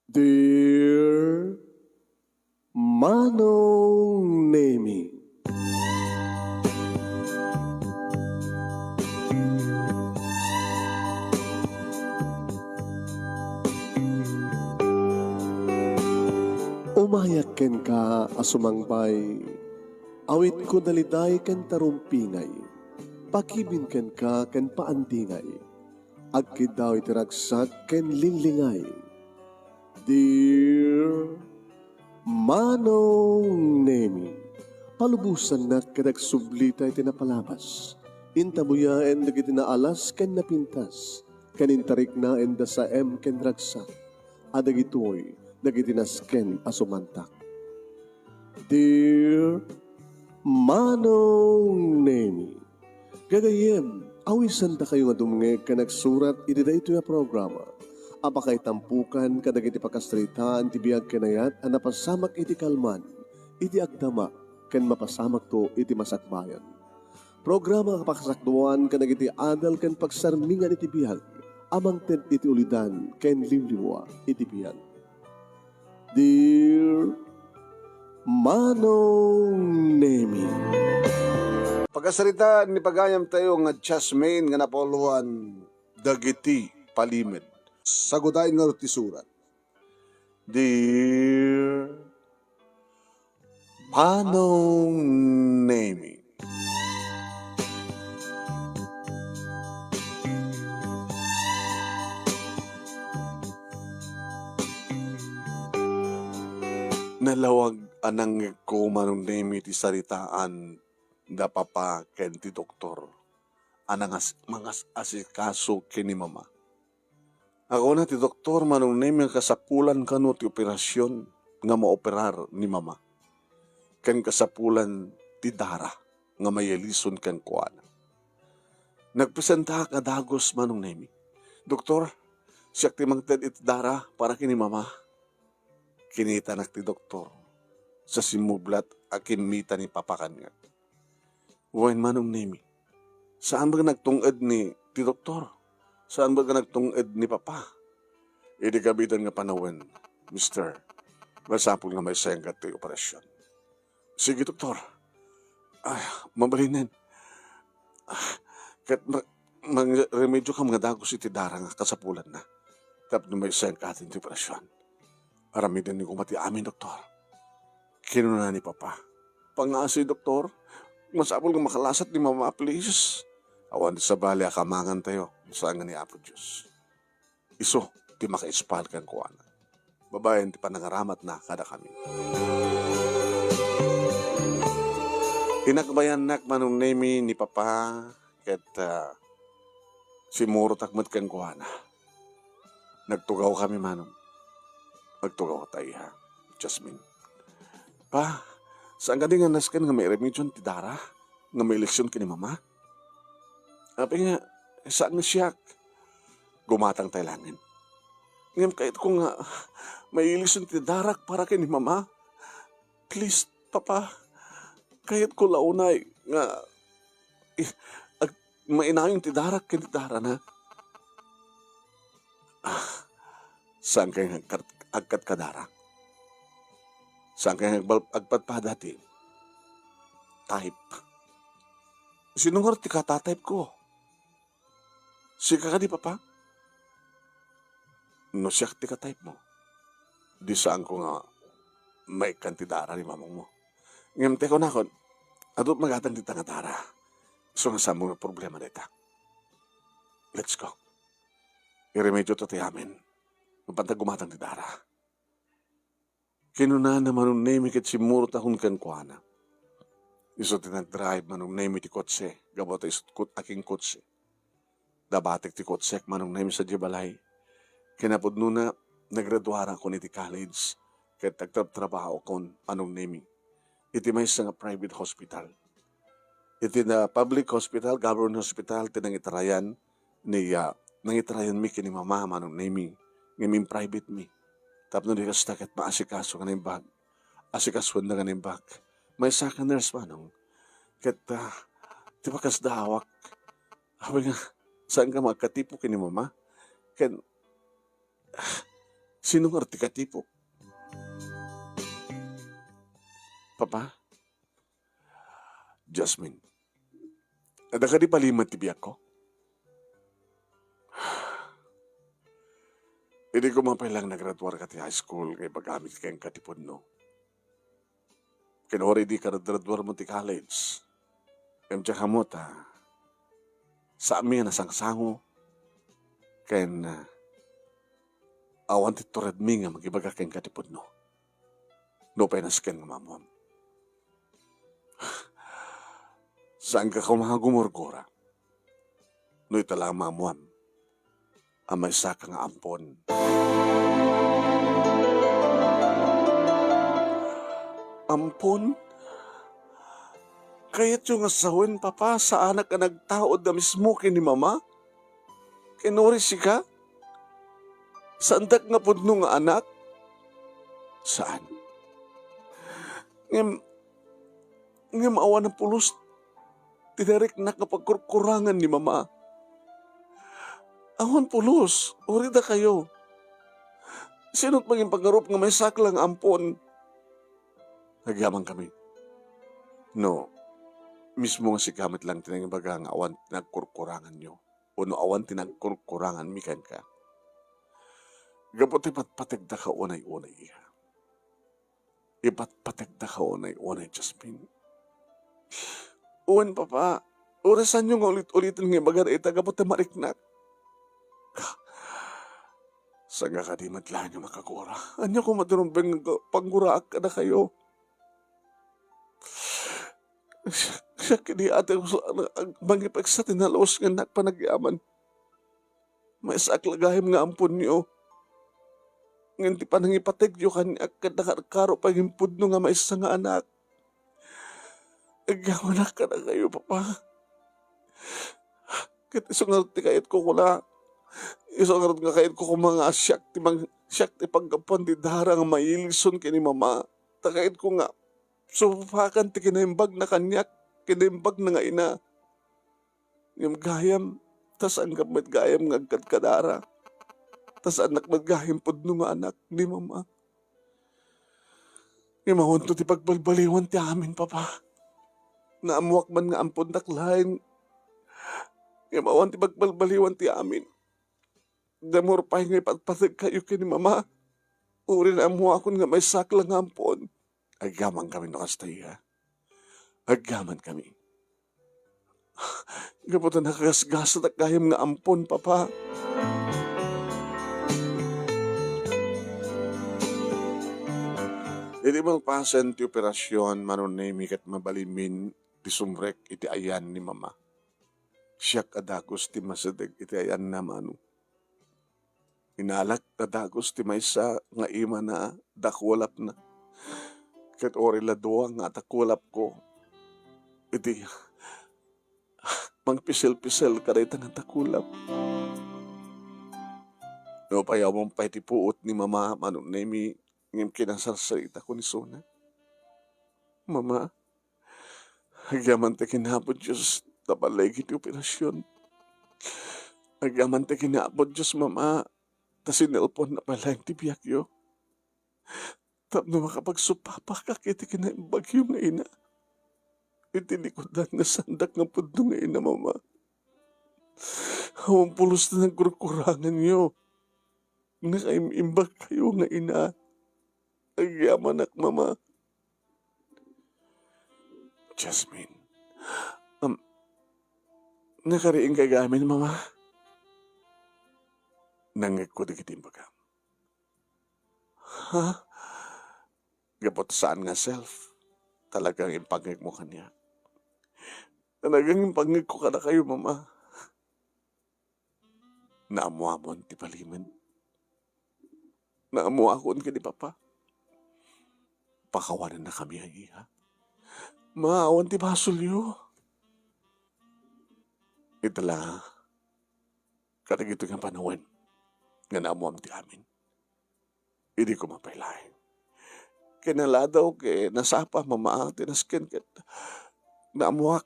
Dear Manong Nemi, umayak ken ka asumangbay, awit ko daliday ken tarumpingay, pakibin ken ka ken paandingay, agkid daw itiragsak ken linglingay. Dear Manong Nemi, palubusan na kadag sublita iti napalabas. Intabuya en dagiti naalas ken napintas, kanintarik na en da sa ken ragsak, adagitoy dagiti nasken asumantak. Dear Manong Nemi, gagayem, awisan ta kayo nga dumnge ka nagsurat iti dayto nga programa. Apakay tampukan kadag iti pakastritaan ti biyag kenayat a napasamak iti kalman, iti agdama, ken mapasamak to iti masakbayan. Programa kapakasakduan kadag iti adal ken pagsarmingan iti biyag, amang ted iti ulidan ken limliwa iti biyag. Dear Manong Nemi, Pagkasarita ni pagayam tayo nga Jasmine nga napoluan dagiti palimed. Saguday nga ti surat. Dear Manong Nemi, nalawag anang ko Manong Nemi ti saritaan da papa ken ti doktor. Anang mga asikaso ken ni mama. Ako na ti doktor Manong Nemi kasapulan kano ti operasyon nga maoperar ni mama. Ken kasapulan ti dara nga mayelison ken kuana. Nagpresenta ka dagos Manong Nemi. Doktor, siya ti mangted iti dara para kini mama. Kinita nak ti doktor sa simublat a kinmita ni papakan nga. Wen Manong Nemi, saan ba nagtunged ni ti doktor? Saan ba nagtunged ni papa? Idi kabitan nga panawen, Mister. Masapul nga may sayang ti operasyon. Sige, doktor. Ay, mabalinin. Kat remedyo ka mga dagos iti dara nga kasapulan na. Tapos may sayang katin ti operasyon. Aramidan ni kumati amin, doktor. Kinuna ni papa. Pangasi, doktor. Masapul nga makalasat ni mama, please. Awan sa bali akamangan tayo. Saan nga ni Apo Diyos. Iso, di makaispal kang kuwana. Babayan ti panangaramat na kada kami. Inakbayan nak Manong Nemi ni papa ket simuro takmat kang kuwana. Nagtugaw kami Manong. Nagtugaw tayo ha, Jasmine. Pa, saan ka di nga naskan nga may remedyon ti dara? Nga may eleksyon ka ni mama? Sabi nga, saan nga siyak? Gumatang tayo langin. Ngayon kahit kung nga may eleksyon ti darak para kay ni mama, please, papa, kahit ko launay nga mainayong ti darak kay ti dara na. Saan kayo agkat kadara? Saan kayo agpadpada ti? Type. Sinungar ti katatype ko. Sika ka di papa? No siya ti ka-type mo. Di saan ko nga may kantidara ni mamang mo. Ngayon teko na kon, adot magatang di tangatara. So nga sa mga problema dita. Let's go. Iremedyo to ti amin. Mapantag gumatang ti dara. Kinuna na Manong Nemi ket simuro tahon kan kuana. Iso ti nag-drive Manong Nemi ti kotse. Gabot isot aking kotse. Dabatek ti kotsek Manong Nemi sa Jibalay. Kinapudno na nagraduara ko iti college. Ket nagtrabaho kon Manong Nemi. Iti may nga private hospital. Iti na public hospital, government hospital, tinangitarayan ni nangitarayan mi kini mama Manong Nemi. Ngayon private mi. Tapno di kasta ket maasikaso ka na bag. Asikasuan na ka na bag. May second nurse Manong. Ket di ba kas dawak. Sabi nga, saan ka magkatipo kini mama? Ken Sinong artikatipo? Papa? Jasmine, ada ka di palimat ti biyak ko? Hindi ko mapailang naggraduar ka ti high school kay paggamit kayong katipon no. Kinori di ka naggraduar mo ti college. Kaya ka mo ta, sa amin nasangsango, kaya awan ti turad mi nga magibaga kayong katipon no. No pa nasken nga mamon. Saan ka kumahagumurgura? No italang mamuan. Amay sa ka nga ampon. Ampon? Kaya't yung asawin, papa, sa anak ka nagtaod na mismo kini mama? Kinuri si ka? Saan dak nga pudno nga anak? Saan? Ngem awa ng pulos, tinarik na kapagkurkurangan ni mama. Awan pulos, uri da kayo. Sino't maging paggarup nga may saklang ampon? Nagyamang kami. No, mismo nga si kamit lang tinangbaga nga awan tinagkurkurangan nyo. O no awan tinagkurkurangan mikan ka. Gapot ipatpatigda ka unay-unay iha. Ipatpatigda ka unay-unay, Jasmine. Uwan, papa, orasan nyo nga ulit-ulitin nga baga ita gapot na mariknak. Saga ka di madla niyo makagura. Anya ko maturumbeng pangguraak ka na kayo. Siya kini ate ko ang mangipag sa tinalos nga nakpanagyaman. May saklagahim nga ampun niyo. Nganti pa nangipatig yung kanya kadakaro pa yung pudno nga may isa nga anak. Agawan ka na kayo, papa. Kit isang ngarti kayit ko kula. Isang ngarti nga kayit ko kung mga siyak ti pagkapan di dara nga mailison kini mama. Takait ko nga, supakan ti kinaimbag na kanyak, kinaimbag na nga ina. Yung gayam, tas ang gamit gayam nga kadkadara. Tas anak magahim pudno nga anak ni mama. Yung mahunto ti pagbalbaliwan ti amin, papa. Naamuak man nga ampun taklain. Yung mawan ti pagbalbaliwan ti amin. Damor pa nga ipatpatig kayo kini mama. Uri na amuakon nga may saklang ampun. Agaman kami no kastay ha. Agaman kami. Gaputan nakagasgasat at kayam nga ampun, papa. Iti malpasan ti operasyon manunemi kat mabalimin ti sumrek iti ayan ni mama. Siyak adagos ti masadeg iti ayan na manu. Inalak adagos ti maysa nga ima na dakwalap na. Kat ori ladwa nga takwalap ko. Iti mangpisel-pisel karita nga takulap. No payawang pa iti puot ni mama manunemi ngem kinasarsalita ko ni Sona. Mama, agyaman te kinapod Diyos tapalay kiti operasyon. Agyaman te kinapod Diyos, mama, ta sinelpon na pala yung tibiyakyo. Tapno makapagsupapa ka kiti kinaimbagyo nga ina. Itinikodan nga sandak ng pudno nga ina, mama. Hawang pulos na nagkurkurangan nyo. Nakaimbag kayo nga ina. Agyaman ak, mama. Jasmine, nakariing kay gamin, mama. Nangag ko di kitimbaga. Ha? Gapot saan nga self? Talagang impangag mo kanya. Talagang impangag ko ka na kayo, mama. Naamuamon ti paliman. Naamuakon ka ni papa. Pakawanan na kami ang iha. Maawan ti basulyo. Itala, katagito nga panawan, nga naamuam ti amin. Hindi ko mapailahin. Kinala daw kay nasapa, mama, tinaskin kat naamuak,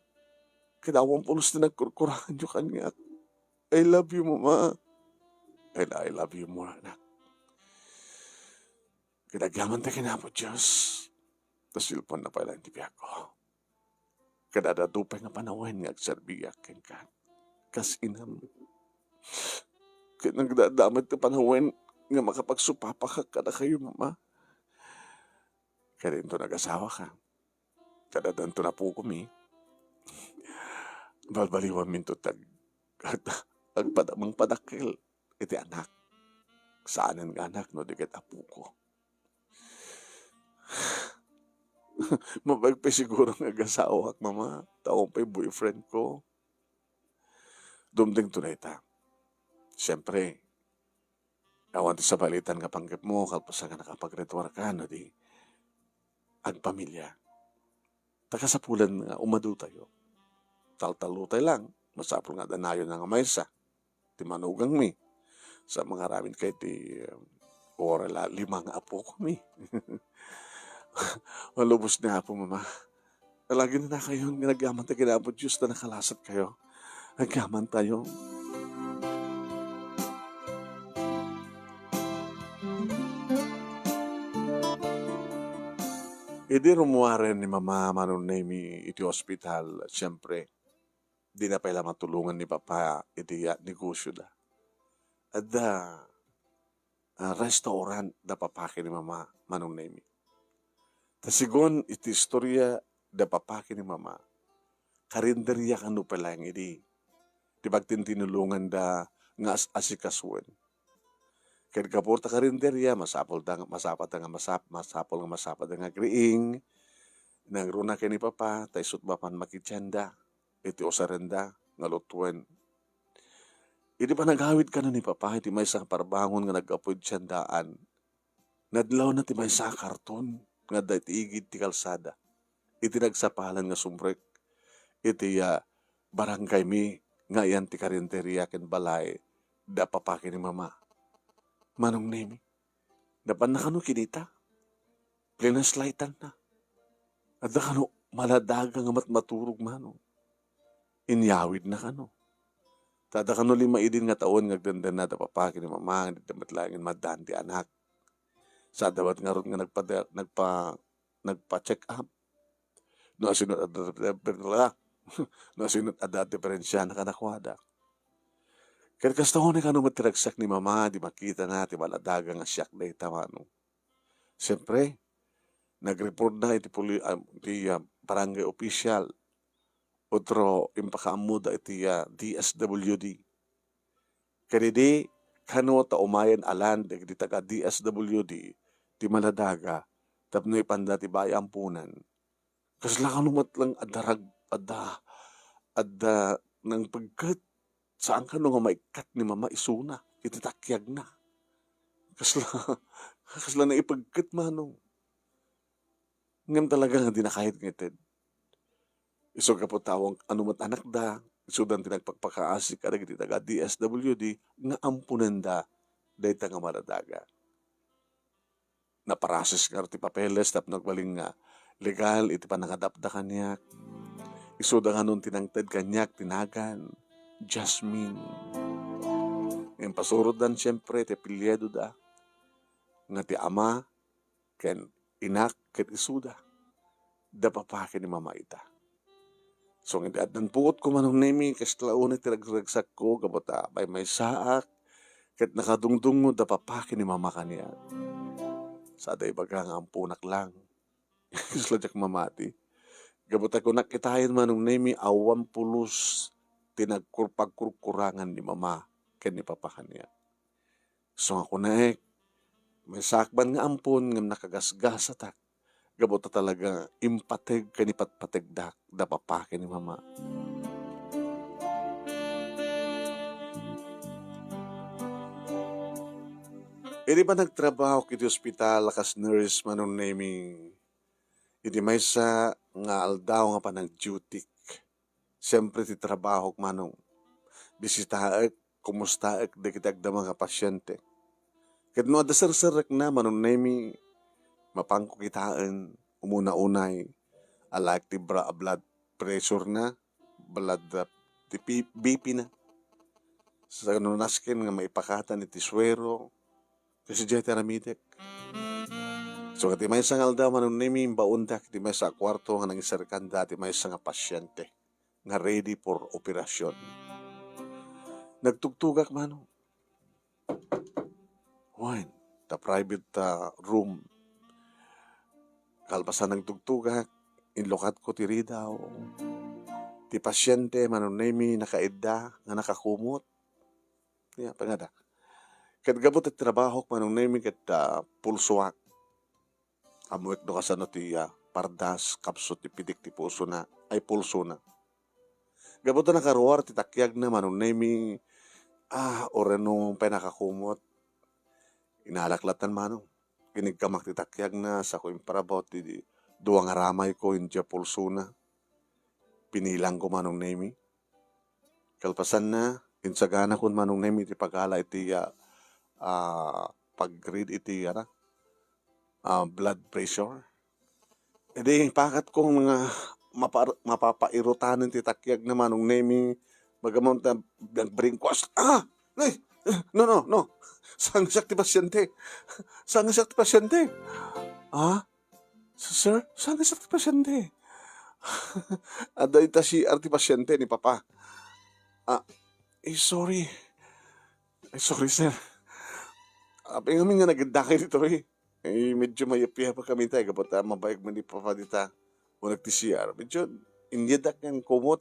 kinawang pulos na nagkurkurangan yung kanya. I love you, mama. And I love you more, anak. Kinagyaman ta kinapo Diyos. Tas silpon na pala ti biyak ko. Kadadadupay nga panawin nga agserbiyak ken ka. Kas inam. Nagdadamit ka panawin nga makapagsupapa ka kada kayo mama. Kaya ito nag-asawa ka. Kadadanto na po kami. Balbaliwan minto agpadamang padakil. Iti anak. Saanan nga anak no digit apo ko. Mabagpay siguro ng agasawa ak mama. Taong pa'y boyfriend ko. Dumding tunay ta. Siyempre, awan ti sa balitan nga panggap mo, kalpasa nga nakapag-retwar ka, no di, agpamilya. Takasapulan nga umadu tayo. Taltalutay lang, masapul nga danayo nga maysa. Ti manugang mi. Sa mga ramin kay ti orala, 5 nga apo ko mi. Malubos na po, mama. Lagi na kayo, nagyaman tayo kinabot Diyos na nakalasat kayo. Nagyaman tayo. Idi rumuaren ni mama manon na iti hospital. Siyempre, di na pala matulungan ni papa iti negosyo da. At restaurant da papaki ni mama manon na Tasigon iti istorya da papaki ni mama. Karinderya kanu pala yung iti. Di bagtintinulungan da nga asikaswen. Kaya kaporta karinderya, masapol da masapol da nga griing, nangruna kay ni papa, tay sut bapan makitsenda, iti osarenda, nga lutuan. Iti pa naghawid ka na ni papa, iti may isang parbangon nga nag-apoy tiyandaan. Nadlaw na ti may sa karton, nga dahit igid ti kalsada. Iti nagsapalan nga sumrek, iti barangay mi, nga yan ti karinderya ken balay, da papaki ni mama. Manong nemi, dapan na kano kinita, plinaslightan na. At na kano, maladaga nga maturog manong. Inyawid na kano. Tada kano 5 idin nga taon ngagdandan na papaki ni mama, hindi damat langin madanti anak. Sa dawat nga ron nga nagpa-check up. No asinot adat diferensya na kanakwada. Kaya kastaon na kano matiragsak ni mama, di makita na, di maladaga nga siyak na itamano. Siyempre, nag-report na iti barangay official, otro impakaamuda iti DSWD. Kaya di, kano ta umayan alan, di taga DSWD, di maladaga, tapno ipanda ti bayampunan. Kasla kano matlang adda, ng pagkat, saan ka nga maikat ni mama isuna, ititakyag na. Kasla na ipagkat manong. Ngam talaga nga di na kahit ngitin. Iso ka po tawang anumat anak da, isudan tinagpagpakaasik ka iti taga DSWD, nga ampunan da, dahi nga maradaga. Naparasis nga ti papeles, tap nagbaling nga, legal, iti panangadapda kanyak. Isuda nga nun tinangtad kanyak, tinagan, Jasmine. Ngayon pasurod dan siyempre, ti pilyedo da. Nga ti ama, ken inak, ken isuda. Da papaki ni mama ita. So, hindi at nanpuot ko manong nemi, kaslaon iti ragragsak ko, kabata, may saak, ket nakadungdung mo, da papaki ni mama kaniya. Sa day baga nga ampunak lang. Isladyak mamati. Gabata ko nakitahin manong nemi, awam pulos, tinagkurpagkurkurangan ni mama ken ni papa kaniya. So ako na may sakban nga ampon nga nakagasgas atak. Gabota talaga impateg kanipatpategdak da papa ken ni mama. Edi ba nagtrabaho kiti ospital lakas nurse manong naming iti maysa nga aldaw nga panag-duty. Siyempre ti trabaho manong bisitaek, kumustaek, di kitagda mga pasyente. Kat no adasarsarak na manong nemi mapangkukitaan, umuna-unay, alak ti blood pressure na, ti BP na. Sa kanunaskin nga maipakatan iti swero, kasi dyan taramidek. So kati may sangal da manong nemi baunda kati may sa kwarto nga nangisarkan dati may sa nga pasyente nga ready for operasyon. Nagtugtugak manong. Wine, the private room. Kalpasan ng tugtugak, inlokat ko tiri daw. Ti pasyente manong nemi nakaedda nga nakakumot. Yeah, pangada. Kat gabot at trabaho manong nemi kat pulsuak. Amuek do kasano ti pardas kapsot ti pidik ti puso na ay pulso na. Gabot na nakaruar ti takyag na manong nemi orenong penakakumot. Inalaklatan manong. Kinigkamak ti takyag na sa ko imparabot ti duwang aramay ko inja pulso na. Pinilang ko manong nemi. Kalpasan na insagana kun manong nemi ti pagala iti pag-read iti blood pressure. E di pakat kong mga mapapairutanin ti takyag na manong nemi magamon ta nagbringkos. No. Saan siya ti pasyente? Saan siya ti pasyente? Sir, saan siya ti pasyente? Ada ita si arti pasyente ni Papa. Sorry. Sorry, sir. Pingamin nga nagdakay dito medyo mayapiya pa kami tayo kapag mabayag man ni Papa dita o nagti-CR. Medyo inyadak ng kumot.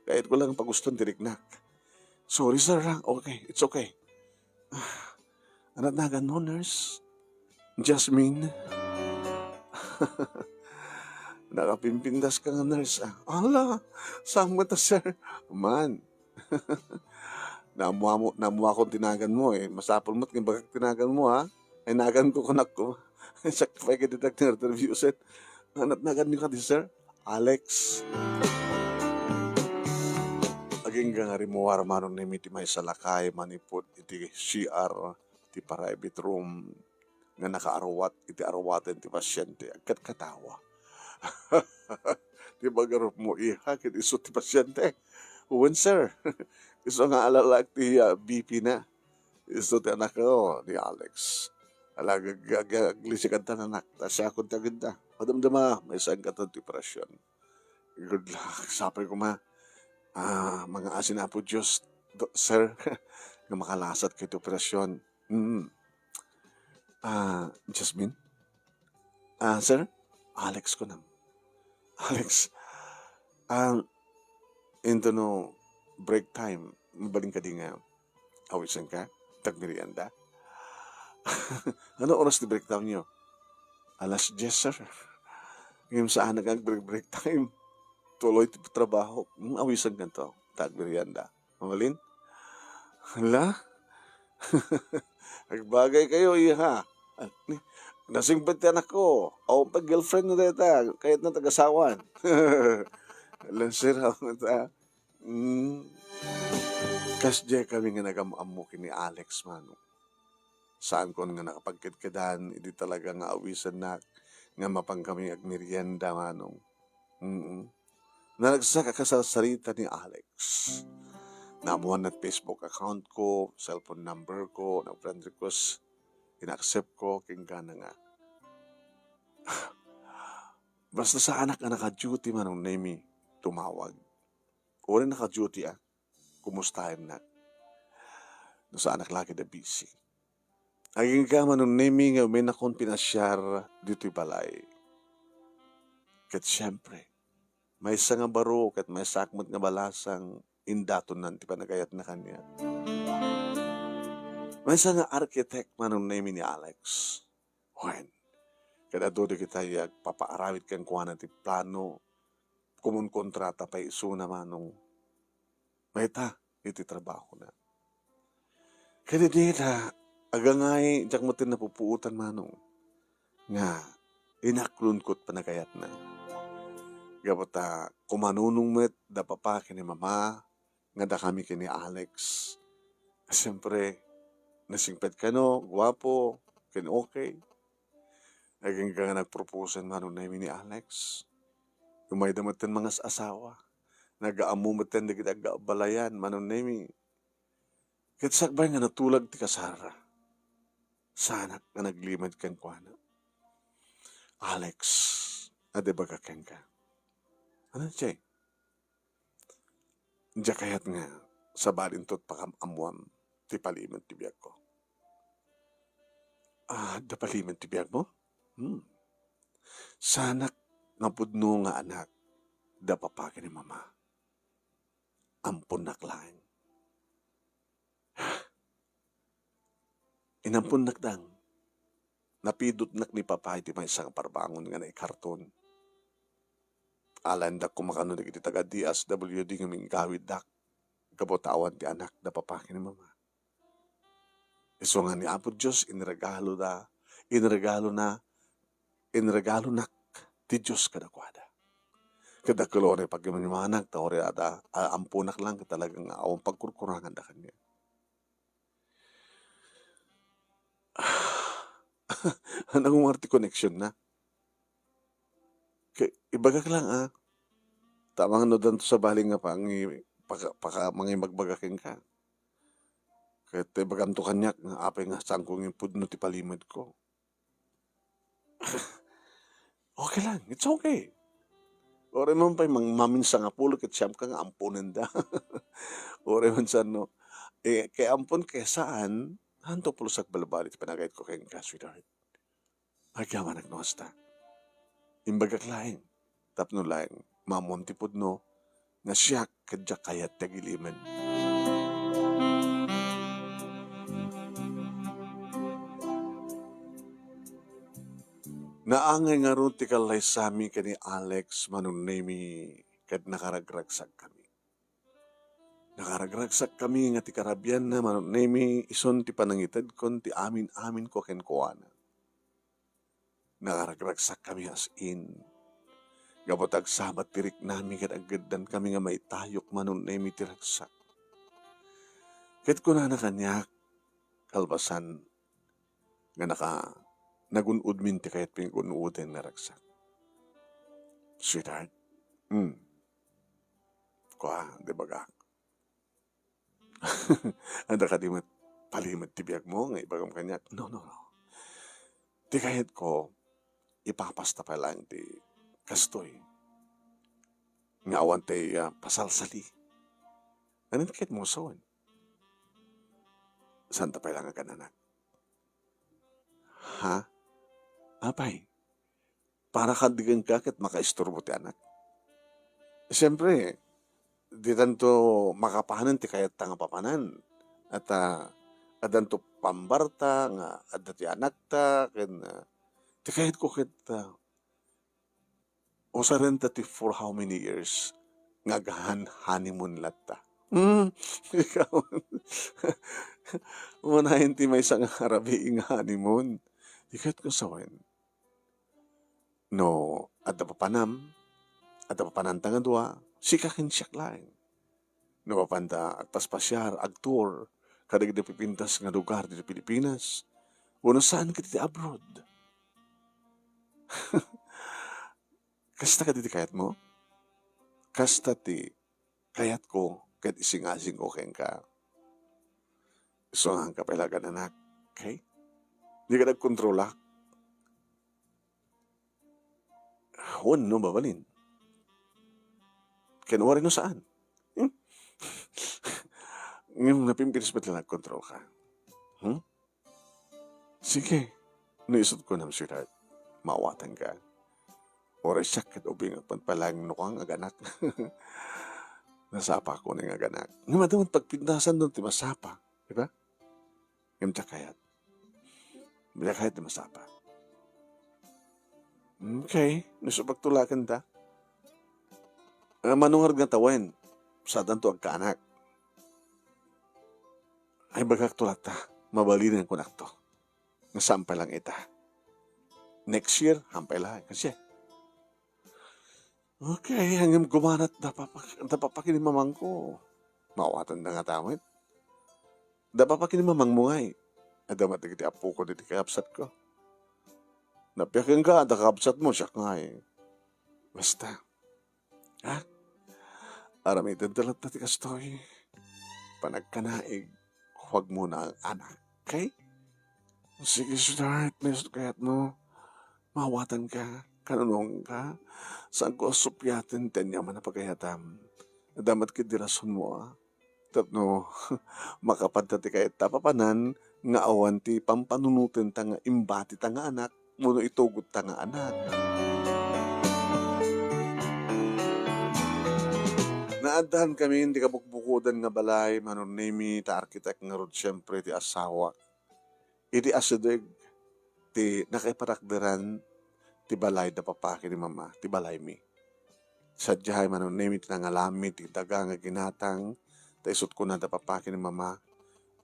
Kahit ko lang paguston diriknak. Sorry, sir. Okay, it's okay. Anak na no, nurse? Jasmine? Nakapimpindas ka nga, nurse. Ala, saan mo ta, sir? Man. Namuha kong tinagan mo Masapol mo't bagag tinagan mo Ay nagan ko kunak ko. Sakto pa ka interview set. Anak nagan niyo ka di, sir? Alex. Aging nga rimuwar manon ni miti may salakay manipot iti CR ti private room nga nakaarwat iti arwaten ti pasyente agkat katawa. Di bagarop mo kit iso ti pasyente. Uwan, sir. Iso nga alalak ti BP na. Iso ti anak ko ni Alex. Alagaglisikan ta nanak. Tasya akong taganda. Madamdama, may saan ka ti operasyon. Good luck. Sapay ko mga asin na po Diyos, sir, na makalasat kayo operasyon. Jasmine? Sir? Alex ko na. Alex, into no break time, mabaling ka din nga, awisan ka, tagmerienda. Ano oras ni break time nyo? 10:00, sir. Ngayon saan nag-break time? Tuloy ti trabaho. Awisan ka to. Tagmerienda. Mamalin? Hala? Nagbagay kayo, iha. Nasingbat yan ako. O pag-girlfriend na data. Kahit na tagasawan. Lansir ako na ta. Kasdya kami nga nagamuamukin ni Alex, mano. Saan ko nga nakapagkitkidan, hindi talaga nga awisan na nga mapang kami agmerienda, manong. Nalagsaka ka sa sarita ni Alex. Namuhan na Facebook account ko, cellphone number ko, ng friend request, in-accept ko, kinggana nga. Basta sa anak na naka-duty manong name tumawag. O rin naka-duty kumustahin na. No sa anak lagi na busy. Aging ka manong name nga may nakon pinasyar dito'y balay. Kat siyempre, may isa nga barok at may sakmat nga balasang indaton nan ti panagayat na kanya. May isa nga architect manong name ni Alex. When? Kada doon kita papaarawit kang kuha na ti plano, kumun kontrata pa iso na manong may iti trabaho na. Kaya dita, agangay, diyak mo napupuutan manong nga inaklungkot panagayat na. Gabata, kumanunong met, da papa kini mama, nga da kami kini Alex. Siyempre, nasingpet ka no, guwapo, kin okay. Naging ka nga nagproposan manong namin ni Alex. Umay damatan mga asawa. Nag-aamumatan na kita balayan manong namin. Kitsakbay nga natulag ti kasara. Sana nga naglimad kang kuwana. Alex, ade baga ken ka. Ano siya? Diya kayat nga, sa balintot pakamamuam, ti paliman ti biyag ko. Da paliman ti biyag mo? Sanak nga pudno nga anak, da papake ni mama. Ampun naklang. Inampun nakdang. Napidot nak ni papa iti may isang parbangon nga na ikarton. Alan da kumakano na iti taga DSWD nga minggawid dak. Kabotawan ti anak da papake ni mama. Iso nga ni Apo Diyos, inregalo nak ti Diyos kadakwada. Kada kalore pag yung mga anak, taore ada, ampunak lang talagang awang pagkurkurangan da kanya. Anong marti connection na? Ibagak lang tamang no danto sa baling nga paka mga magbagaking ka. Kaya baganto kanyak nga apay nga sangkong yung pudno ti palimad ko. Okay lang, it's okay. Ore man pa'y maminsa nga pulo ket siyam ka nga ampunan da. Ore man sa no. Kaya ampun kaya saan, hanto pulusak balabali ti panagayat ko kayong ka, sweetheart. Agyaman nagnosta. Imbagak laing, tapno laing, mamon ti pudno, nga siya kadya kayat tagiliman. Naangay nga ron ti kalay sami kani Alex manunemi kad nakaragragsak kami. Nakaragragsak kami nga ti karabyan na manunemi ison ti panangitad kon ti amin ko ken kuana. Nakaragragsak kami as in. Gabotag sabat tirik nami kad aggadan kami nga maitayok manunemi ti ragsak. Ket kuna na kanyak kalbasan nga nagunud min ti kayat pingunuden na ragsak. Sweetheart, di baga? Anda ka di palimad ti biyag mo, nga ibagam kanyak. No. Ti kayat ko, ipapasta pa lang ti kastoy. Nga awan ti pasalsali. Ano ti kayat mo sawan? Santa pa lang ang kananak. Ha? Apay, para kadigan ka kat makaisturbo ti anak. Siyempre, di tanto makapahanan ti kayat nga papanan. At adanto pambarta nga adda ti anak ta, ti kayat ko kat usarenta ti for how many years nga honeymoon latta. Ikaw, unahin ti may isang harabi nga honeymoon. Di kayat ko sawen. No, adda papanam, adda papananta nga dua, sikakin siyak laing. No, papanda, agpaspasyar, agtour, kadag di pipintas nga lugar di Pilipinas, uno saan ka ti abroad. Kasta ka di kayat mo? Kasta ti kayat ko, kat isingasing ko keng ka. So, ang kapelagan anak, okay? Di ka nagkontrolak. No, babalin. Kinuwari no saan? Ngayon, napimpilis ba't lang nag-control ka? Sige. Naisot ko na, sweetheart. Mawatan ka. Oras sakit o bingat palang nukang aganak. Nasapa ko ng aganak. Nga madamang pagpintasan doon, ti masapa. Diba? Ngayon kayat. Bila kayat ti masapa. Okay, nasupagtulakan ta. Manungar nga tawen, sa danto ang kaanak. Ay bagak tulak ta, mabalinan ko nakto. Nasampay lang ita. Next year, hampay lang. Kasi, okay, hanggang gumanat dapapakinimamang ko. Mawatan na nga tawid. Dapapakinimamang mo ngay. Adamat na apo ko dito kayapsat ko. Napiyakin ka, nakakabsat mo, siya nga Basta. Ha? Aramitan talat na ti kastoy. Panagkanaig, huwag mo na ang anak. Okay? Sige, sweetheart, may kayat mo. Mawatan ka, kanunong ka, saan ko asupyatin tenyaman na pagayatam. Damat kidirason mo Tapno, makapadati kahit tapapanan, nga awan ti pampanunutin ta nga imbati ta nga anak, muno itugot ta nga anak. Naaddahan kami, hindi ka bukbukudan nga balay, manunimi, ta arkitek nga rod, siyempre, ti asawa. Iti asideg, ti nakiparakderan, ti balay da papaki ni mama, ti balay mi. Sadyahay manunimi, ti nangalami, ti daga nga ginatang, ta isot ko na da papaki ni mama,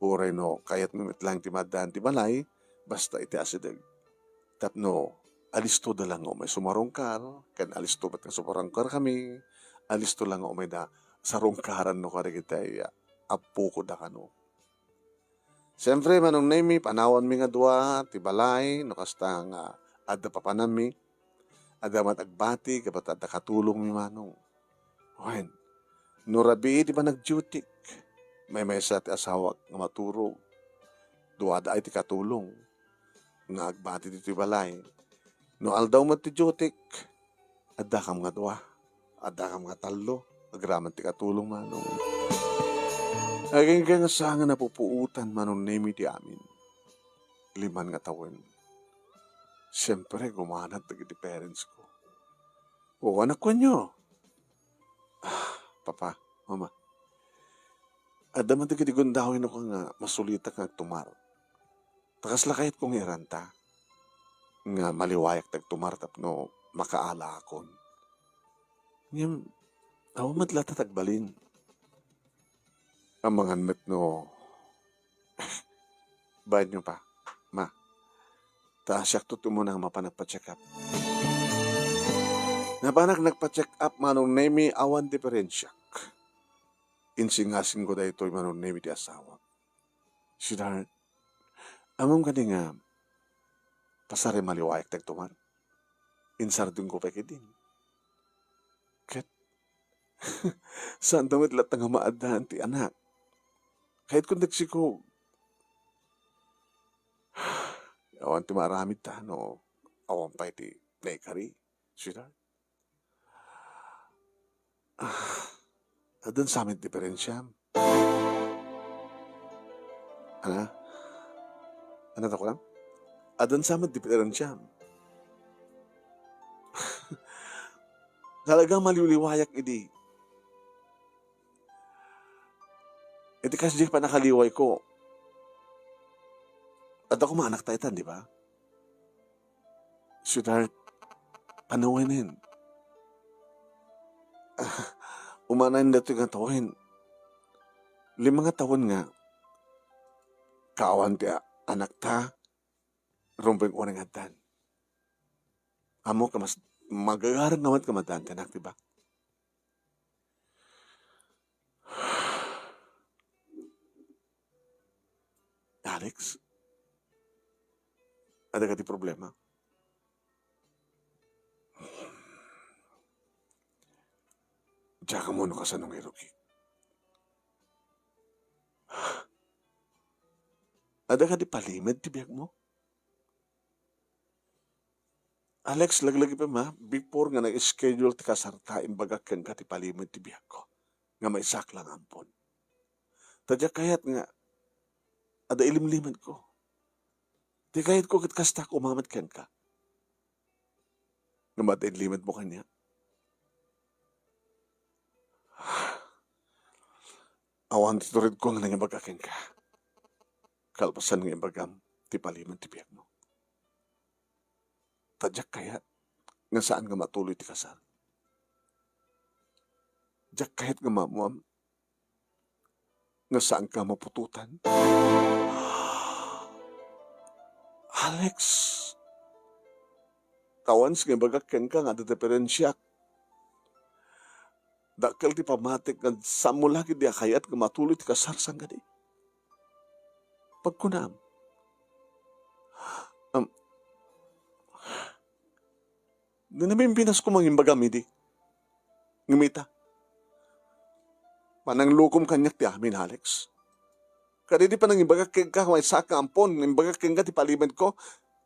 uray no, kayat mimit lang ti madan ti balay, basta iti asideg. Tapno, alisto da lang o may sumarongkar, kan alisto ba't nga sumarongkar kami, alisto lang o may da sarongkaran no kari kita apu ko da kano. Siyempre, manong nemi, panawan mi nga dua, ti balay, no kasta nga adda papanami, adda matagbati, kapat adda katulong mi manong. Wen, no rabi, di ba nag-duty? May sa ti asawa nga maturog. Duada ay ti katulong. Nga agbati ti balay. No aldaw mo ti duty, adda kam nga dua. Adda kam nga talo. Agraman ti katulong manong. Aging kaya nga sa nga napupuutan manong nemi ti amin. 5 nga taon. Siyempre, gumanat na ti parents ko. O, anak ko nyo. Papa, mama. Adda man ti gundawin ako nga masulita nga tumar. Takas lakayat kong iranta. Nga maliwayak tagtumar tapno makaala akon. Ngayon, awa madlata tagbalin. Ang mga met no, bayad nyo pa, ma. Taasyak tuto mo na mapanagpa-check up. Napanak nagpa-check up manong nemi awan diferensyak. Insingasing ko da ito'y manong nemi di asawa. Sweetheart, among ka nga, pasari maliwayak tagtuman. Insardun ko pa din. Ket, saan damit lahat nga maadahan ti anak? Kahit kung nagsiko, awan ti maramid ta, no? Awan pa iti naikari, sweetheart. Adun sa amin diferensya. Ano? Ano ko lang? Adun sa amin diferensya. Talagang maliwliwayak idi. Iti kasi pa nakaliway ko. At ako maanak taitan, di ba? Sweetheart, panawinin. Umanayin na ito nga tawin. 5 nga taon nga, kaawan ti anak ta, rumpeng unang hatan. Amo ka mas magagarang naman ka madan, anak, di ba? Alex, ada ka ti problema? Diyan ka muna ka sa nung iruki. Ada ka di palimad ti biyak mo? Alex, laglagi pa ma, before nga nag-schedule ti kasarta, imbagak kang ka ti palimad ti biyak ko. Nga may saklang ampon. Tadya kayat nga, ada ilimliman ko. Di kayat ko kasta umamat kang ka. Nga matainlimad mo kanya. Awan ti turid ko nga nangibagakin ka. Kalpasan nga ibagam, ti paliman ti biyak mo. Tadyak kayat, nga saan nga matuloy ti kasal. Diyak kahit nga mamuam, nga saan ka mapututan. Alex, tawans nga ibagakin ka nga diferensyak. Dakal ti pamatik nga samula ki di akayat nga matuloy ti kasarsan nga di. Pagkunam. Namimpinas ko mangimbagam di. Ngumita. Panang lukom kanyak ti amin, Alex. Kaya di pa nang imbagak ka may saka ampon, imbagak ka ti palimad ko,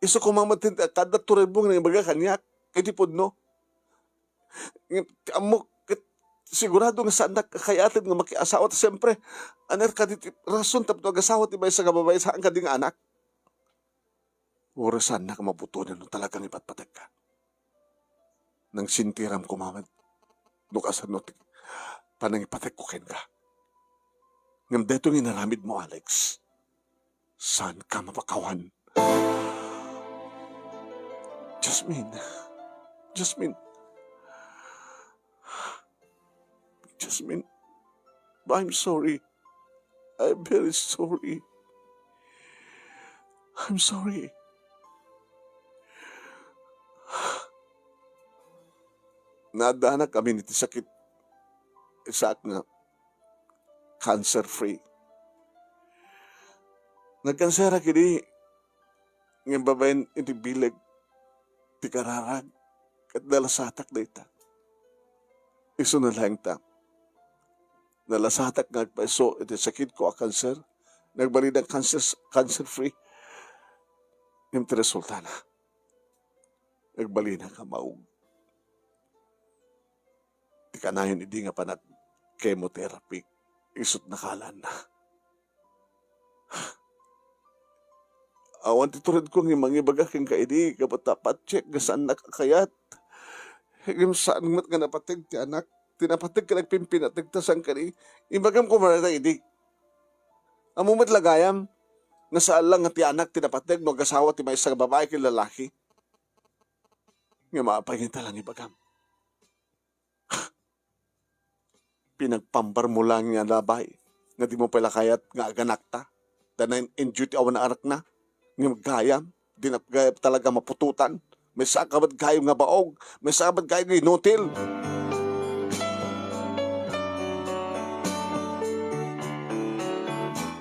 Iso kumamatin kada turibong ng baga kanyak. Kaya tipod no. Amo, sigurado nga sa anak kakayatin nga makiasawa. At siyempre, anak ka rason taposag-asawa ti sa kababay sa ang kading anak. Orasan na ka mabutunan no talagang ipatpatag ka. Nang sintiram kumamad. Nukasan no, panang ipatag ko ken ka. Ngam detong inaramid mo, Alex. Saan ka mapakawan? Jasmine. Jasmine. Jasmine. I'm sorry. I'm very sorry. I'm sorry. Nadaanak kami niti sakit. Isaak nga. Cancer-free. Nagkansera kini ng babayin iti bilag ti kararag at nalasatak na ita. Iso na lang ta. Nalasatak nga agpaiso iti sakit ko a cancer. Nagbali ng cancer-free. Yung ti resulta na. Nagbali na kamaug. Ti kanayon hindi nga panat chemotherapy. Isot nakalan na. Awan titurid ko ng mga ibaga kang kaidi, kapat dapat check nga saan nakakayat. Higim saan mat nga napatig ti anak, tinapatig ka nagpimpin at nagtasang ka ni, ibagam ko marata idi. Amumat lagayam, nga saan lang nga ti anak tinapatig, no gasawa ti may isang babae kay lalaki. Nga maapagin talang ibagam. Pinagpambar mo lang nga labay, nga di mo pala kayat nga aganak ta, dahil in duty awan na anak na, nga gayam, di na gayam talaga mapututan, may sakabad gayam nga baog, may sakabad gayam nga inutil.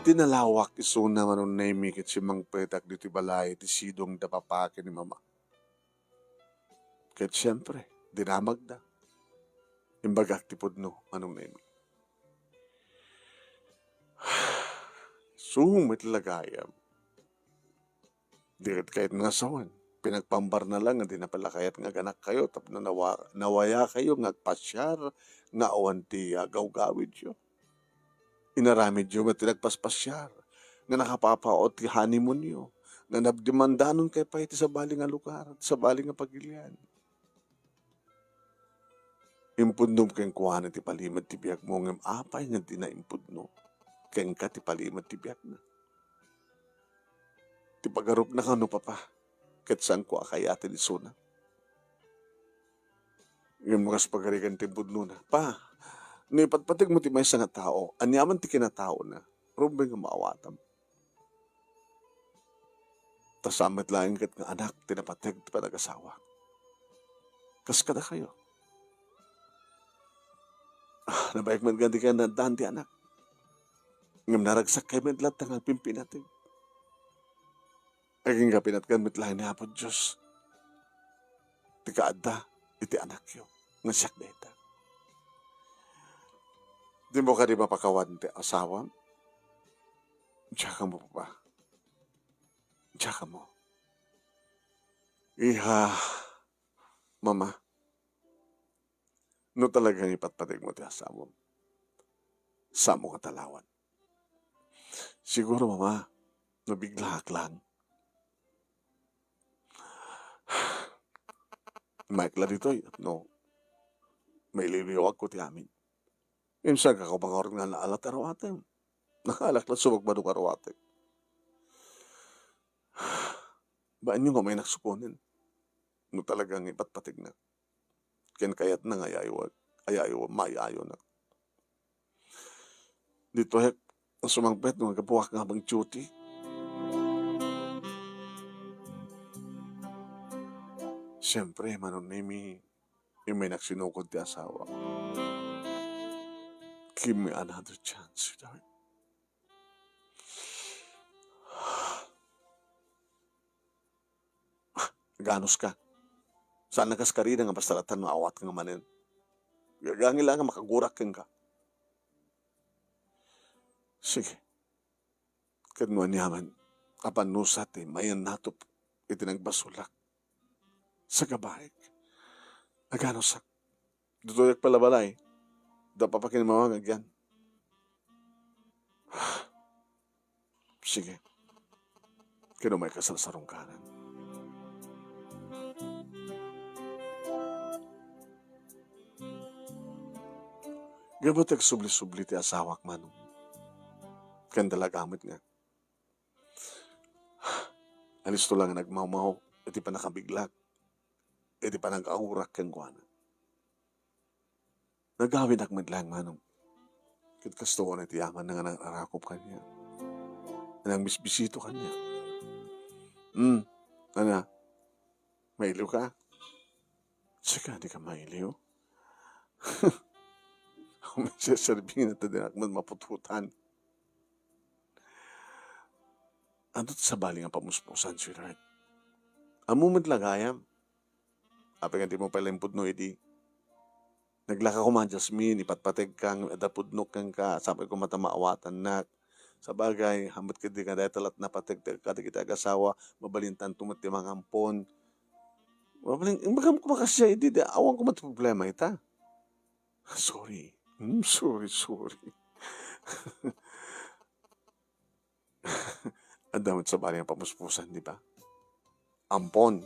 Tinalawak iso na manon na imikit si Mang Petak dito balay, ti sidong da papake ni mama. Kahit siyempre, dinamag da. Imbagak tipod no, anong na imikit. Sumit lagayam. Dikit kahit nga sawan. Pinagpambar na lang, hindi na pala kayat nga ganak kayo, tap na nawaya kayo, nga pasyar, nga awanti gawgawid yun. Inaramid yun, at tinagpaspasyar, nga nakapapaot ti honeymoon yun, nga nabdemandanon kay pa iti sa bali nga lugar, sa bali nga pagilian. Impudnom keng kuha ti palimad ti biyak mo, ngam apay nga di na impudno, keng ka ti palimad ti biyak na. Ti pagarup na kano papa, kat saan ko akayatin isuna. Yung mga pagarigan ti impudno na, pa, nipatpatig mo ti may nga tao, anyaman ti kinatao na, rumbe nga maawatam. Tasamit lang kat nga anak, tinapatig ti panag-asawa. Kas kada kayo. Nabayag man ganti ka na daan ti anak. Ngam naragsak kayo man lahat ng alpimpi natin. Aging kapin at gamit lang ni Apo Diyos. Ti kaada, iti anak yo. Nga siyak na ita. Di mo ka di mapakawan ti asawa? Tsaka mo pa. Tsaka mo. Iha, mama. No talagang ipatpatig mo ti asawa. Samo ka talawan. Siguro, mama, nabigla lang. Maikla dito, no? May liliwag ko ti amin. Imsan ka kapag nga naalat arawatin. Nakaalak na sumagbado arawatin. Baan nyo nga may naksukunin? No talagang ipatpatig na. Ken kayat na nga ayayo, mayayo na. Dito hek, ang sumangpet ng kabuwak nga bang duty. Siyempre, manunimi, yung may naksinukod ti asawa. Give me another chance, sweetheart. Ganos ka. Saan nagkaskarina nga pastalatan maawat ka nga manin. Gagangin lang nga makagurak ka. Sige. Kadnuan yaman, kapan nusat mayan natop itinagbasulak sa gabaik. Agano sak. Dutuyak pala balay. Da papakin mawagag yan. Sige. Kinumay ka sa sarong kanan. Gabot subli-subli ti asawak man. Kandala gamit nga. Alis to lang nagmamaw. Iti pa nakabiglag. Iti pa nag-aurak kang kuwana. Nagawin akmid lang manong. Kit kasto ko na tiyaman na nga nang-arakop kanya. Nang bisbisito kanya. Ana, mailiw ka? Saka, di ka mailiw. Umisasalbing na din akman mapututan. Ano sa baling ang pamuspusan, sweetheart? Amumad lagayam. Apay nga di mo pala yung pudno, edi. Naglaka ko man, Jasmine, ipatpateg kang, adapudnok kang ka, sabi ko mata maawatan na. Sa bagay, hambat ka di ka dahil talat na pateg, kati kita agasawa, mabalintan tumot di mga ampon. Magam ko makasya, edi, awang ko mati problema ita. Sorry. Sorry. Ang damit sa baling ang pamuspusan, di ba? Ampon.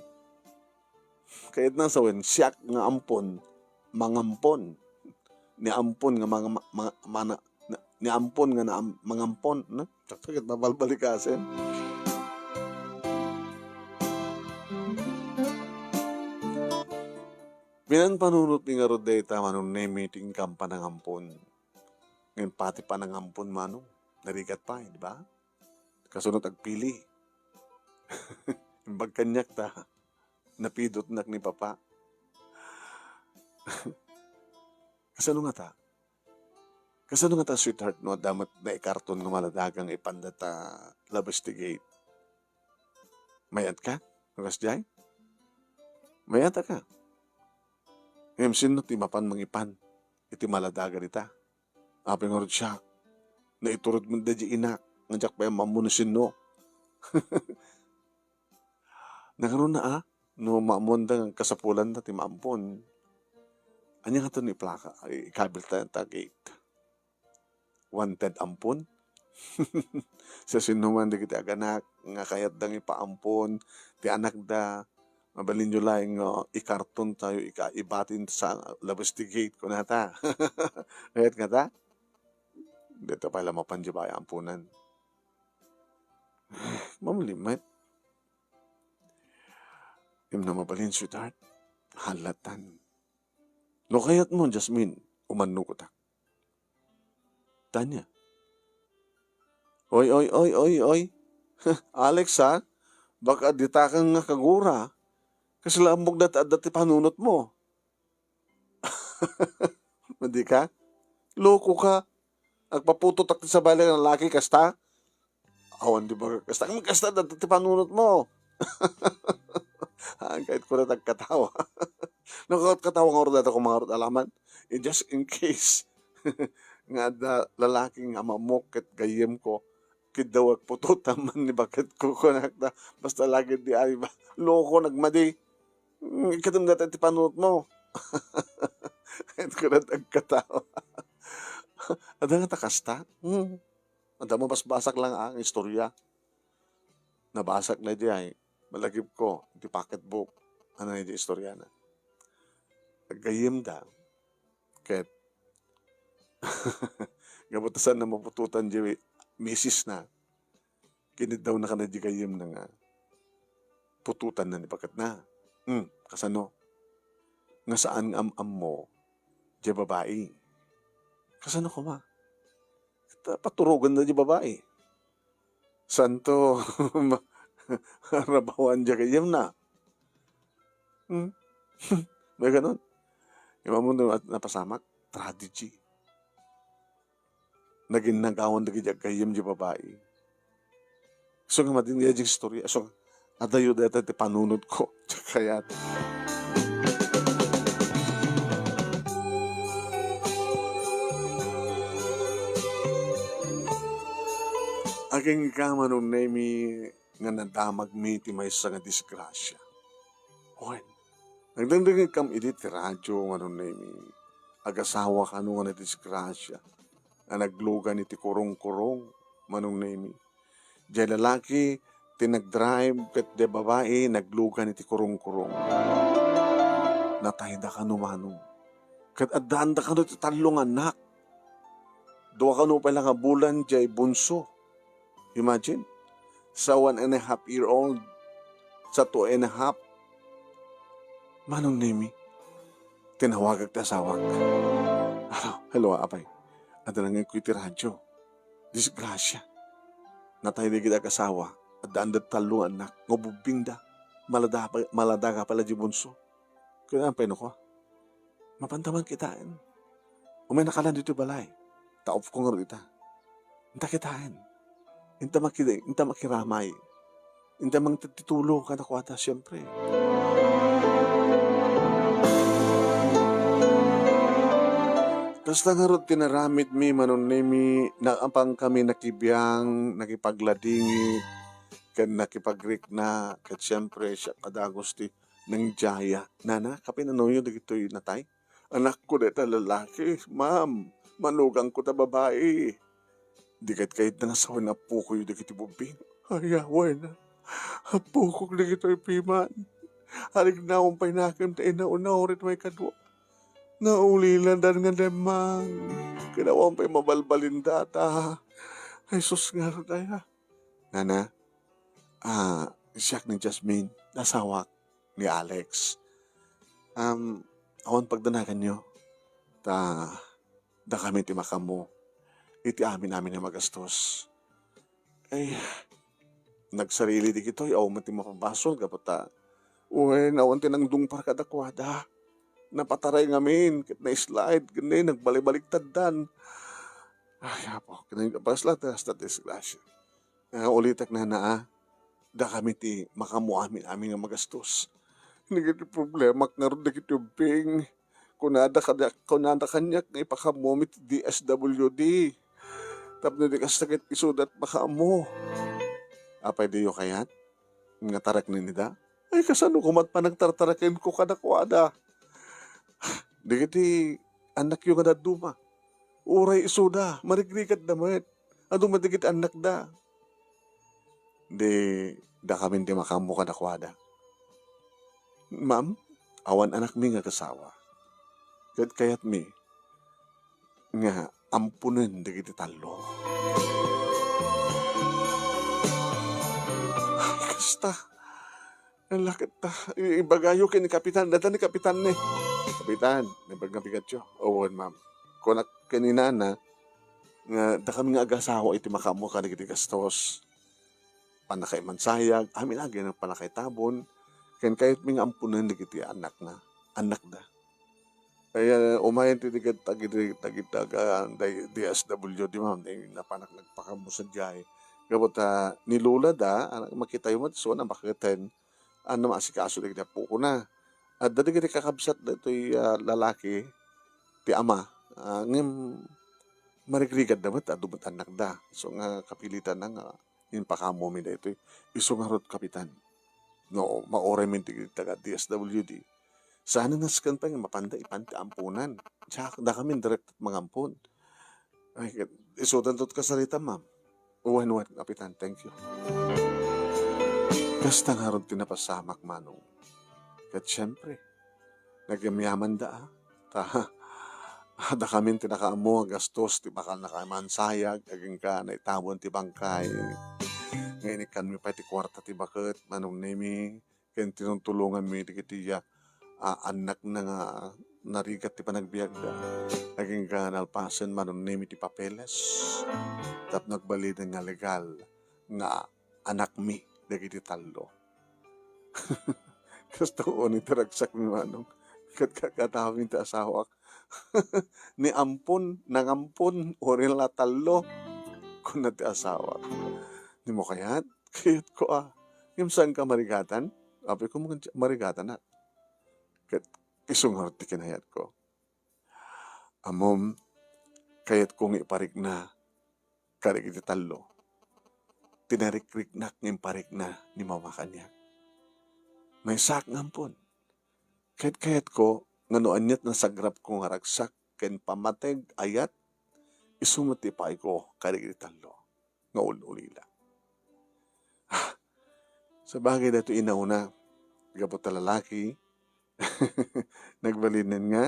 Kahit nasa wen, siyak nga ampon, mangampon. Ni ampon nga ni ampon nga na mangampon. No? Sakit babalbalikasin. Binan panunot ni nga rodeta manong meeting kampa ng ampon. Ngayon pati pa ng ampon manong. Narigat pa, di ba? Kasunod agpili. Bagkanyak ta. Napidot nak ni papa. Kasano nga ta, sweetheart, no, damat na ikarton ng maladagang ipandata labastigate. Mayat ka? Nukas jay? Mayat ka? Ngayon, sino ti mapan mangipan? Iti maladaga nita. Apeng orod siya. Na iturod mo da di inak. Ngajak pa yung mamunusin no. Nakaroon na no maamunda ng kasapulan na ti maampon. Anya nga ito ni plaka, ikabil tayo gate. Wanted ampon. Sa sinuman di kita aganak, nga kayat dang ipaampon, ti anak da, mabalin nyo lang ikarton tayo, ibatin sa labas ti gate ko na ta. Kayat nga ta? Dito pala mapanjibay ampunan. Mamlimit. Yung na mabalin, sweetheart, halatan. No kayat mo, Jasmine, umano ko ta. Tanya. Oy. Alex ha, baka dita kang nga kagura. Kasi lambog dati panunot mo. Hindi ka? Loko ka. Agpaputot ak sa balay ng lalaki kasta. Awan di ba kasta dati panunot mo. Kahit ko na nagkatawa. Nakakatawa nga rin dati ko mga alaman. Just in case nga da lalaking amamok at gayem ko kidawag pututan man ni bakit ko konakta basta lagi di ay ba loko nagmadi ikatum dati ti panunot mo. Kahit ko na nagkatawa. Ada nga takasta. Ada mo basbasak lang ang istorya. Nabasak na di ay malagip ko di pocketbook. Ano na di istorya na. Nagayim da. Kahit gabutasan na mapututan di misis na. Kinit daw na ka na di gayim na nga. Pututan na ni pakat na. Kasano? Nga saan am mo di babae. Kasano ko ma? Paturugan na di babae. Santo rabawan di gayim na. May ganon. Yung mo napasamak, tragedy. Naging nagawan na kayam di babae. So nga madin nga di istorya. So, adayo dati panunod ko. Kaya aking ikaman nung nemi nga nadamag mi ti maysa nga disgrasya. Oy, nagdangdangin kam iti ti radyo nga nun na mi. Agasawa ka nga na disgrasya. Na naglugan iti kurong-kurong manong na mi. Diyan lalaki, tinag-drive kat de babae, naglugan iti kurong-kurong. Natayda ka manong. Kat adaan da ka no iti talong anak. Dua ka no pala nga bulan jay bunso. Imagine, sa 1.5 year old, sa 2.5, manong nemi, tinawagag ta asawak. Hello, apay. Adalangan ko iti radyo. Disgrasya. Natay di kita kasawa. Adaan da talong anak. Ngububing da. Malada ka pala di bunso. Kaya ang peno ko. Mapantaman kitain. Umay nakalan dito balay. Taop ko nga ita. Inta kitain. Inta makiramay. Inta mang titulo ka na kwata siyempre. Basta nga ro tinaramid mi manon mi na apang kami nakibiyang, nakipagladingi, kan nakipagrik na, kat siyempre siya kadagos ti ng jaya. Nana, kapinanoyo dagitoy natay? Anak ko deta lalaki, ma'am. Manugang ko ta babae. Di kahit na sa na po ko yung dagiti bubing. Ay, away na. Apo ko dagito piman. Harig na akong painakim ta inauna rin may kadwa. Naulilan dan nga demang. Kinawang pa'y mabalbalin data. Ay, sus nga rin tayo. Nana, siyak ni Jasmine, nasawak ni Alex. Awan pagdanagan nyo, da kami ti makamo, iti amin na magastos. Ay, nagsarili di kito, awan ti mapabasol, kapata, uwe, awan ti nang dungpar kadakwada. Napataray ngamin, kit na slide, ganyan, nagbalik-baliktad dan. Ay, apo, ganyan, paslat, hasta disgrasya. Ulitak na da kami ti makamo amin nga magastos. Hindi kiti problema, nga rin na kiti ubing. Kunada kanyak nga ipakamomit DSWD. Tapos di ka sakit isudat makamo. Apay di yung kayat? Nga tarak ni nida? Ay kasano kumat pa nagtartarakin ko kadakwada. Di kiti anak yung kadaduma. Uray isuda, marigrikat damit. Adong matigit anak da. Di da kami di makamo kadakwada. Ma'am, awan anak mi nga kasawa. Kayat mi, nga ampunan da kiti talo. Ay, kasta. Ang lakit ta. Ibagayo kini kapitan. Data ni kapitan ni. Kapitan, nabagnabigat yo. Awan, ma'am. Kung kanina na, nga da kami nga agasawa iti makamo ka na kiti gastos. Panakay mansayag. Amin lagi ng panakay tabon. Kahit mi nga ampunan da kiti anak na. Anak da. Kaya umayan ti tagitaga DSW di ma'am na panak nagpakamusan jay. Kapot ni Lola da, makita yung matso na makakiten, masikaso di kita po ko na. At dati kita kakabsat na ito'y lalaki, ti ama, ngem marigrigat damat, adumat anak da. So nga kapilitan na nga, yung pakamo mi da ito'y isungarot kapitan. No, maoray min ti taga DSWD. Sana naskan pa nga mapanda ipanta ampunan. Tsaka da kami direct at mangampun. Ay, isutan tot kasalita, ma'am. Uwan, kapitan, thank you. Kasta nga ron tinapasamak, manong. Kat syempre, nagyamyaman da, da kami tinakaamo, gastos, ti bakal nakamansayag, aging ka, naitawon ti bangkay. Ngayon ikan mi pa ti kwarta ti bakit, manong nemi, kaya tinutulungan mi ti kitiya, anak na nga narigat ti panagbiag da. Naging kanalpasan manon nemi ti papeles. Tap nagbalid nga legal nga anak mi dagiti talo. Kasto o ni taragsak mi manong. Kakatawin ti asawak. Ni ampun, nangampun, o rin la talo. Kung na ti asawak. Di mo kayat ko yung saan ka marigatan? Api ko marigatan na. Isungar ti kinayat ko. Amom, kayat kong iparig na karig iti talo. tinarikrik-nak ng parik na ni mama kanya. May sak ngampon. Kahit ko, nganoan niyat na sagrap kong haragsak, ken pamateg ayat, isumatipay ko kadigiti talo, nga ululila. Sa bagay na ito inauna, gabot na lalaki, nagbalinan nga,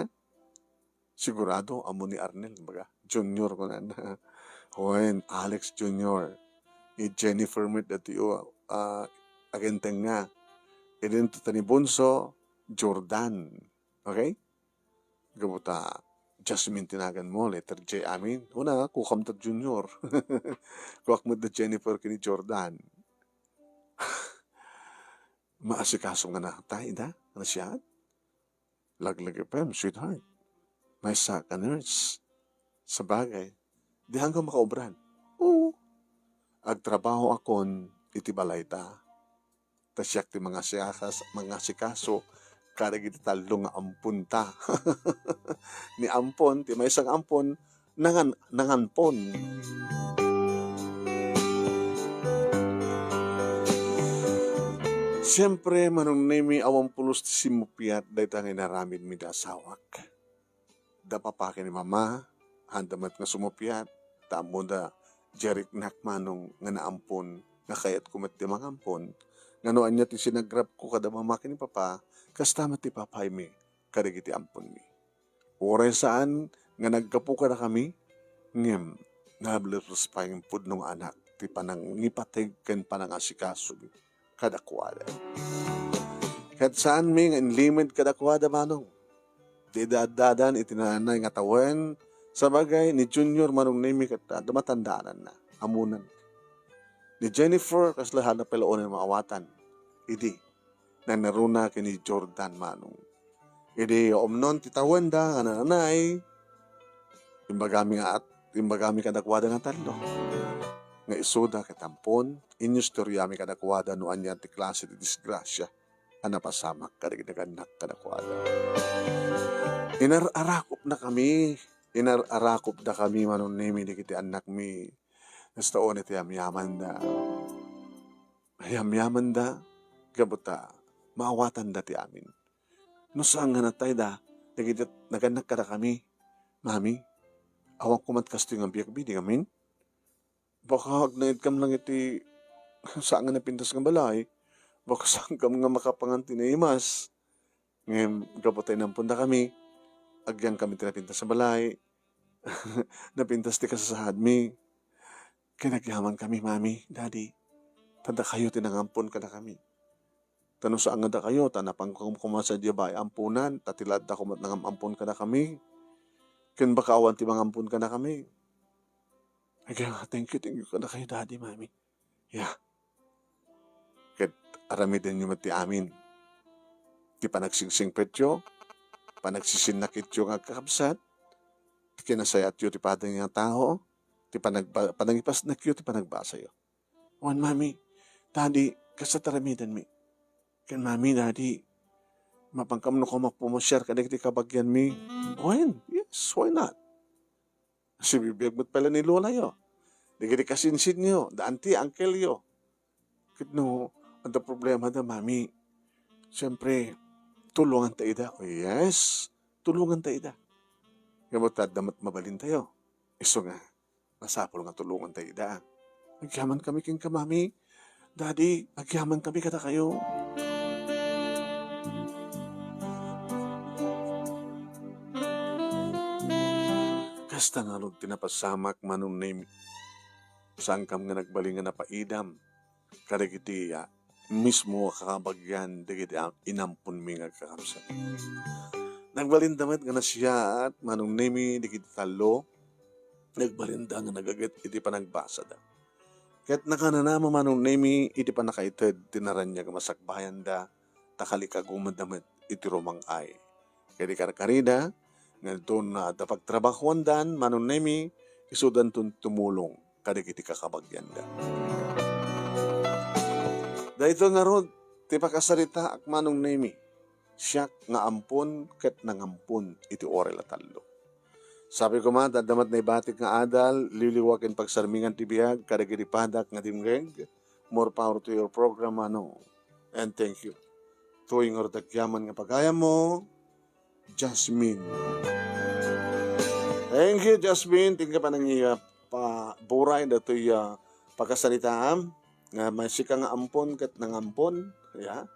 sigurado, amo ni Arnel, baga, junior ko na na, Juan, Alex Junior, ni Jennifer Mit at iyo, agenteng nga, idento ni Bunso, Jordan, okay? Gabuta, Jasmine tinagan mo, letter J amin, una, kukam ta Junior, kuwak mo da Jennifer kini Jordan, maasikaso nga na tayo na, na siya, laglag FM, sweetheart, may saka nurse, sa bagay, di hanggang makaobran, oo, agtrabaho akon, iti balay ta, tasyak ti mga sikaso, karag iti talo nga ampun ta, ni ampon, ti may isang ampon, nanganpon. Siyempre, manunay awang pulos ti simupiat, dahi tangay naramid mi da asawak. Da papake ni mama, handamat nga sumupiat, tamo da jerik nak manong nga naampon, nga kayat kumat ti mga ampon, nga noan niya ti sinagrab ko kada mamaki ni papa, kas tamat ti papay mi, karigiti ampon mi. Oray saan, nga nagkapo ka na kami, ngem, nableros pa yung pudnong anak, ti panang ngipateg ken panang asikaso mi, kadakwada. Kahit saan mi, nga inlimit kadakwada manong, di dadadan itinanay nga tawen, sa bagay ni Junior manong nimi kat matandaanan na, amunan. Ni Jennifer, kas lahat na peloon ng maawatan, idi, na naruna kini Jordan manong. Idi, omnon titawan da, ananay, imbagami kadakwada nga talo. Nga isuda katampon, inyustoryami kadakwada no anya ti klase ti disgrasya, anapasamak kadigdaganak kadakwada. Inararakop na kami manon nimi di kiti anak mi, nastaon iti yamyaman da, gabuta, maawatan da ti amin. No saan nga natay da, naganak kada kami, mami, awang kumat kasto yung ambiyak bidi amin. Baka agnaid kam lang iti, saan nga napintas ng balay, baka saan kam nga makapanganti na imas. Ngayon, gabutay ng punta kami, agyan kami tinapintas sa balay, napintas ti kasasahad mi, kinagyaman kami, mami, daddy, tada kayo tinangampon ka na kami. Tanong saan nga da kayo, tanapang kumasa diyabay ampunan, tatilad da kumat nangampon ka na kami. Ken baka awan ti mangampon ka na kami. Ay, thank you ka na kayo, daddy, mami. Yeah. Ket aramidin nyo mati amin. Ti panagsingsing petyo, panagsisinakit yung agkakabsat, ti kinasayat yun ti padang nga tao, ti panagipas na kyo, ti panagbasa yun. Wan, mami, daddy, kasataramidan mi. Ken mami, daddy, mapangkamno ko magpumosyar ka ti kabagyan mi. When? Yes, why not? Si bibiyag mo't pala ni lola yo. Di kiti kasinsin yo, da auntie, uncle yo. Kitno, ang problema da, mami. Siyempre, tulungan tayo da. Oh, yes, tulungan tayo da. Gamot damat mabalin tayo. Iso nga, masapol nga tulungan tayo da. Agyaman kami king kamami. Daddy, agyaman kami kada kayo. Kasta nga nung tinapasamak manong name, saan kam nga nagbaling nga napaidam, karagiti mismo kakabagyan, digiti inampun mi nga kakamsan. Nagbalindamat nga na siya at manong name, digiti talo, nagbalinda nga nagagat, iti pa nagbasa da. Kaya't nakananama manong name, iti pa nakaited, tinaran niya nga masakbayan da, takalikagumadamat, iti romang ay. Kaya di karkarida, nga doon na pagtrabahuan dan, manon nemi, isudan tumulong, kadagiti kakabagyan da. Dahito nga rod, ti pakasarita ak manong nemi, siyak nga ampon ket nangampon iti orel atalo. Sabi ko man, damat na ibatik nga adal, liliwakin pagsarmingan tibiyag, kadagiripadak nga dimgeg. More power to your program, ano. And thank you. Tuwing ortagyaman nga pagaya mo, Jasmine. Thank you, Jasmine. Tingka pa nang iya pa buray na ito'y pagkasalitaam. Nga may sika nga ampon kat nang ampon. Yeah.